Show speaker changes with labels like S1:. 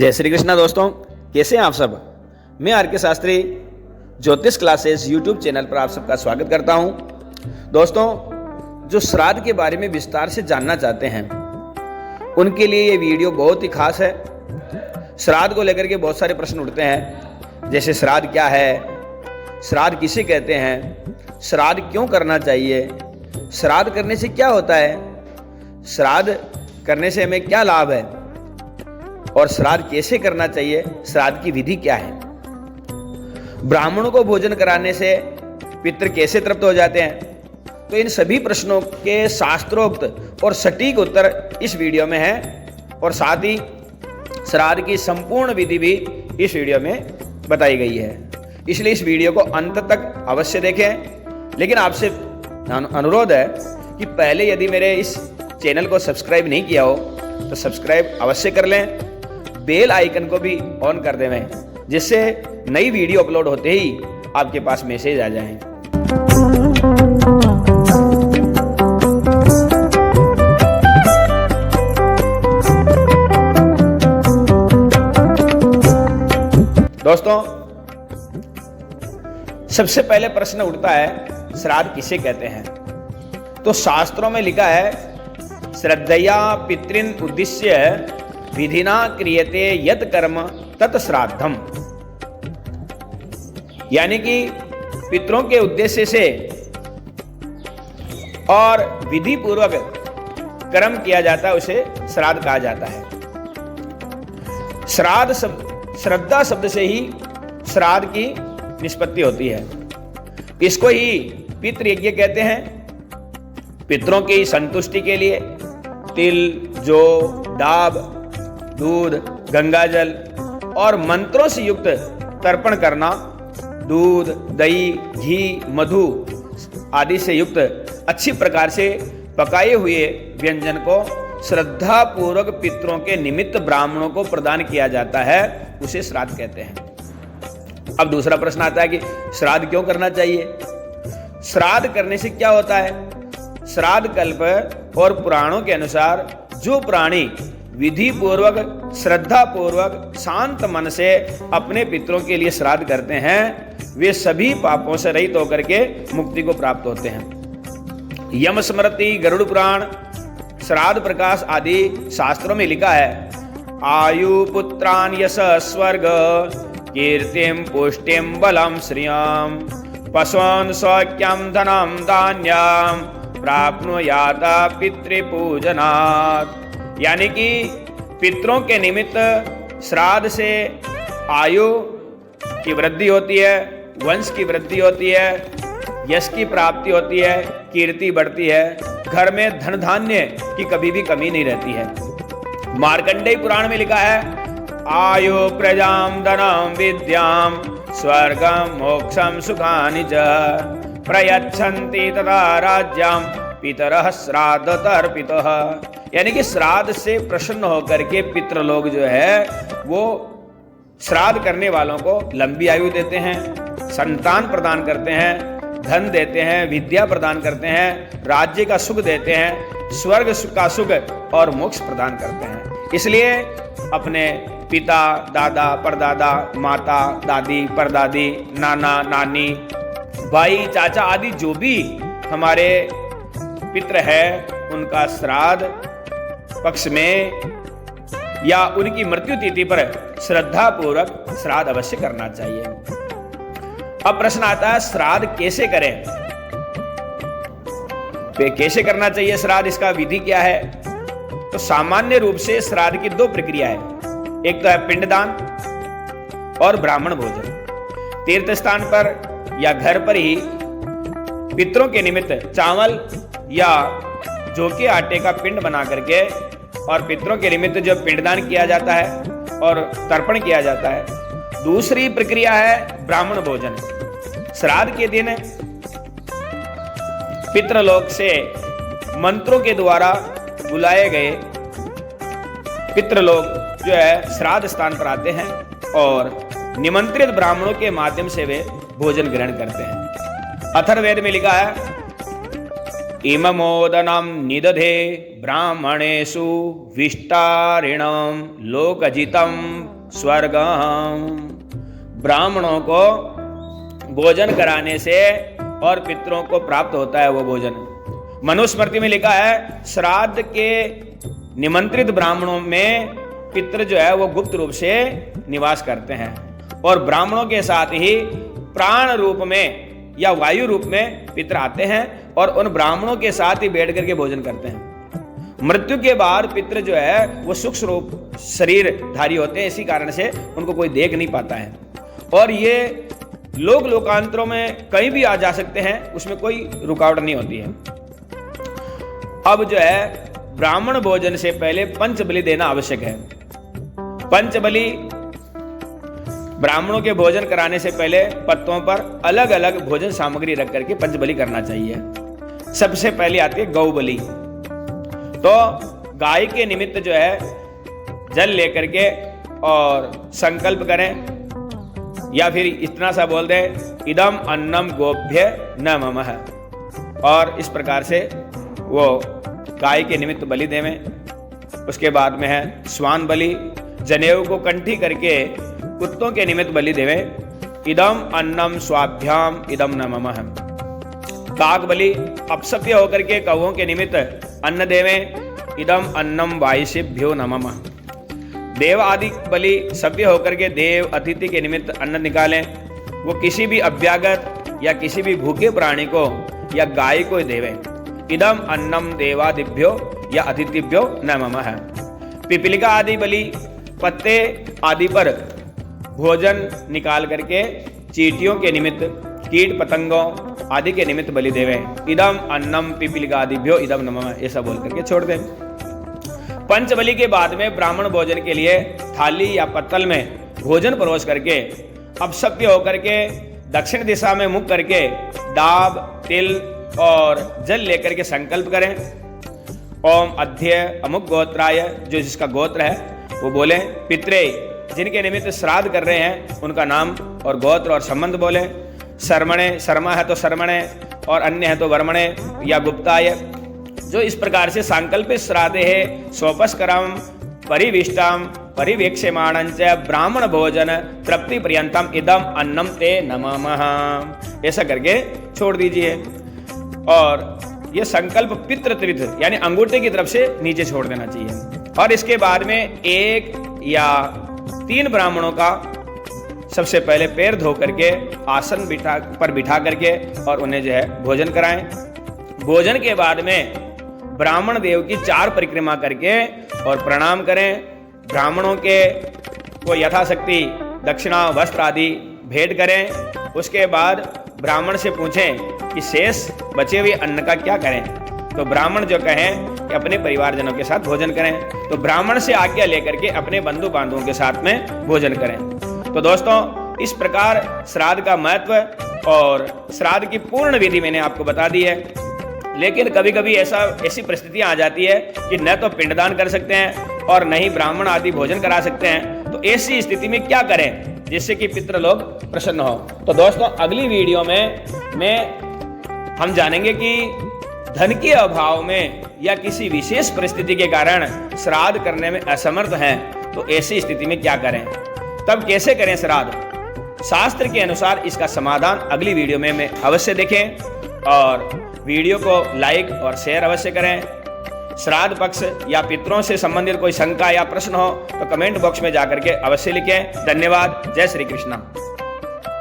S1: जय श्री कृष्णा दोस्तों, कैसे हैं आप सब। मैं आर के शास्त्री ज्योतिष क्लासेस यूट्यूब चैनल पर आप सबका स्वागत करता हूं। दोस्तों, जो श्राद्ध के बारे में विस्तार से जानना चाहते हैं उनके लिए ये वीडियो बहुत ही खास है। श्राद्ध को लेकर के बहुत सारे प्रश्न उठते हैं, जैसे श्राद्ध क्या है, श्राद्ध किसे कहते हैं, श्राद्ध क्यों करना चाहिए, श्राद्ध करने से क्या होता है, श्राद्ध करने से हमें क्या लाभ है और श्राद्ध कैसे करना चाहिए, श्राद्ध की विधि क्या है, ब्राह्मणों को भोजन कराने से पितृ कैसे तृप्त हो जाते हैं। तो इन सभी प्रश्नों के शास्त्रोक्त और सटीक उत्तर इस वीडियो में है और साथ ही श्राद्ध की संपूर्ण विधि भी इस वीडियो में बताई गई है। इसलिए इस वीडियो को अंत तक अवश्य देखें। लेकिन आपसे अनुरोध है कि पहले यदि मेरे इस चैनल को सब्सक्राइब नहीं किया हो तो सब्सक्राइब अवश्य कर लें, बेल आइकन को भी ऑन कर दें, जिससे नई वीडियो अपलोड होते ही आपके पास मैसेज आ जाए। दोस्तों, सबसे पहले प्रश्न उठता है श्राद्ध किसे कहते हैं। तो शास्त्रों में लिखा है, श्रद्धया पितृन उद्दिश्य विधिना क्रियते यत् कर्म तत् श्राद्धम। यानी कि पितरों के उद्देश्य से और विधि पूर्वक कर्म किया जाता है उसे श्राद्ध कहा जाता है। श्राद्ध श्रद्धा शब्द से ही श्राद्ध की निष्पत्ति होती है। इसको ही पितृयज्ञ कहते हैं। पितरों की संतुष्टि के लिए तिल, जौ, डाब, दूध, गंगाजल और मंत्रों से युक्त तर्पण करना, दूध, दही, घी, मधु आदि से युक्त अच्छी प्रकार से पकाए हुए व्यंजन को श्रद्धा पूर्वक पितरों के निमित्त ब्राह्मणों को प्रदान किया जाता है, उसे श्राद्ध कहते हैं। अब दूसरा प्रश्न आता है कि श्राद्ध क्यों करना चाहिए, श्राद्ध करने से क्या होता है। श्राद्ध कल्प और पुराणों के अनुसार जो प्राणी विधि पूर्वक श्रद्धा पूर्वक शांत मन से अपने पितरों के लिए श्राद्ध करते हैं वे सभी पापों से रहित होकर के मुक्ति को प्राप्त होते हैं। यम स्मृति, गरुड़ पुराण, श्राद्ध प्रकाश आदि शास्त्रों में लिखा है, आयु पुत्रान यश स्वर्ग कीर्तिम पुष्टिम बलम श्रियम पशुन सौख्यम धनम धान्यम प्राप्नुयाता पितृपूजनात्। यानी कि पितरों के निमित्त श्राद्ध से आयु की वृद्धि होती है, वंश की वृद्धि होती है, यश की प्राप्ति होती है, कीर्ति बढ़ती है, घर में धन धान्य की कभी भी कमी नहीं रहती है। मार्कंडेय पुराण में लिखा है, आयु प्रजाम धनम विद्याम स्वर्गम मोक्षम सुखानि च प्रयच्छन्ति तथा राज्यम पितरः श्राद्ध तर्पितः। यानी कि श्राद्ध से प्रसन्न होकर के पितृ लोग जो है वो श्राद्ध करने वालों को लंबी आयु देते हैं, संतान प्रदान करते हैं, धन देते हैं, विद्या प्रदान करते हैं, राज्य का सुख देते हैं, स्वर्ग का सुख और मोक्ष प्रदान करते हैं। इसलिए अपने पिता, दादा, परदादा, माता, दादी, परदादी, नाना, नानी, भाई, चाचा आदि जो भी हमारे पितृ है उनका श्राद्ध पक्ष में या उनकी मृत्यु तिथि पर श्रद्धा पूर्वक श्राद्ध अवश्य करना चाहिए। अब प्रश्न आता है श्राद्ध कैसे करें, कैसे करना चाहिए श्राद्ध, इसका विधि क्या है। तो सामान्य रूप से श्राद्ध की दो प्रक्रिया है, एक तो है पिंडदान और ब्राह्मण भोजन। तीर्थ स्थान पर या घर पर ही पितरों के निमित्त चावल या जौ के आटे का पिंड बना करके और पितरों के निमित्त जो पिंडदान किया जाता है और तर्पण किया जाता है। दूसरी प्रक्रिया है ब्राह्मण भोजन। श्राद्ध के दिन पितृलोक से मंत्रों के द्वारा बुलाए गए पितृलोक जो है श्राद्ध स्थान पर आते हैं और निमंत्रित ब्राह्मणों के माध्यम से वे भोजन ग्रहण करते हैं। अथर्ववेद में लिखा है, इममोदनं निदधे ब्राह्मणेषु विष्टारिणं लोकजितं स्वर्गम। ब्राह्मणों को भोजन कराने से और पितरों को प्राप्त होता है वो भोजन। मनुस्मृति में लिखा है श्राद्ध के निमंत्रित ब्राह्मणों में पितृ जो है वो गुप्त रूप से निवास करते हैं और ब्राह्मणों के साथ ही प्राण रूप में या वायु रूप में पितृ आते हैं और उन ब्राह्मणों के साथ ही बैठ करके भोजन करते हैं। मृत्यु के बाद पितृ जो है वो सूक्ष्म रूप शरीरधारी होते हैं, इसी कारण से उनको कोई देख नहीं पाता है और ये लोकांतरों में कहीं भी आ जा सकते हैं, उसमें कोई रुकावट नहीं होती है। अब जो है ब्राह्मण भोजन से पहले पंचबलि देना आवश्यक है। पंचबलि ब्राह्मणों के भोजन कराने से पहले पत्तों पर अलग अलग भोजन सामग्री रख करके पंचबलि करना चाहिए। सबसे पहले आती है गौ बलि। तो गाय के निमित्त जो है जल लेकर के और संकल्प करें या फिर इतना सा बोल दें इदम अन्नम गोभ्य न ममः, और इस प्रकार से वो गाय के निमित्त बलि देवें। उसके बाद में है स्वान बलि, जनेऊ को कंठी करके कुत्तों के निमित्त बलि देवें। इदम अन्नम स्वाभ्याम इदम न ममः। काक बलि, अपसत्य होकर के कौओं के निमित्त अन्न देवें। इदम अन्नम वायसेभ्यो न ममः। देव आदि बलि, सभ्य होकर के देव अतिथि के निमित्त अन्न निकालें। वो किसी भी अभ्यागत या किसी भी भूखे प्राणी को या गाय को देवें। इदम अन्नम देवादिभ्यो या अतिथिभ्यो न ममः। पिपलिका आदि बलि, पत्ते आदि पर भोजन निकाल करके चींटियों के निमित्त, कीट पतंगों आदि के निमित्त बलि देवें। इदम अन्नम पिपलिका आदिभ्यो इदम न ममः, ऐसा बोल करके छोड़ दें। पंचबलि के बाद में ब्राह्मण भोजन के लिए थाली या पत्तल में भोजन परोस करके अपसत्य होकर के दक्षिण दिशा में मुख करके दाब, तिल और जल लेकर के संकल्प करें। ओम अध्य अमुक गोत्राय, जो जिसका गोत्र है वो बोले। पित्रे, जिनके निमित्त श्राद्ध कर रहे हैं उनका नाम और गोत्र और संबंध बोले। शर्मणे, शर्मा है तो शर्मणे और अन्य है तो वर्मणे या गुप्ताय। जो इस प्रकार से संकल्पित श्राद्धे है सोपस्करम परिविष्टम परिवेक्ष्यमाणंच ब्राह्मण भोजन तृप्ति पर्यंतम इदम अन्नम ते नमः, ऐसा करके छोड़ दीजिए। और यह संकल्प पितृत्वित यानी अंगूठे की तरफ से नीचे छोड़ देना चाहिए। और इसके बाद में 1 या 3 ब्राह्मणों का सबसे पहले पैर धो करके आसन पर बिठा करके और उन्हें जो है भोजन कराएं। भोजन के बाद में ब्राह्मण देव की 4 परिक्रमा करके और प्रणाम करें। ब्राह्मणों के को यथाशक्ति दक्षिणा, वस्त्र आदि भेंट करें। उसके बाद ब्राह्मण से पूछें कि शेष बचे हुए अन्न का क्या करें। तो ब्राह्मण जो कहें कि अपने परिवारजनों के साथ भोजन करें, तो ब्राह्मण से आज्ञा लेकर के अपने बंधु बांधवों के साथ में भोजन करें। तो दोस्तों, इस प्रकार श्राद्ध का महत्व और श्राद्ध की पूर्ण विधि मैंने आपको बता दी है। लेकिन कभी कभी ऐसी परिस्थितियां आ जाती है कि न तो पिंडदान कर सकते हैं और न ही ब्राह्मण आदि भोजन करा सकते हैं। तो ऐसी स्थिति में क्या करें जिससे कि पितृ लोग प्रसन्न हो। तो दोस्तों, अगली वीडियो में हम जानेंगे कि धन के अभाव में या किसी विशेष परिस्थिति के कारण श्राद्ध करने में असमर्थ हैं, तो ऐसी स्थिति में क्या करें, तब कैसे करें श्राद्ध। शास्त्र के अनुसार इसका समाधान अगली वीडियो में मैं अवश्य देखें और वीडियो को लाइक और शेयर अवश्य करें। श्राद्ध पक्ष या पितरों से संबंधित कोई शंका या प्रश्न हो तो कमेंट बॉक्स में जाकर के अवश्य लिखें। धन्यवाद। जय श्री कृष्ण।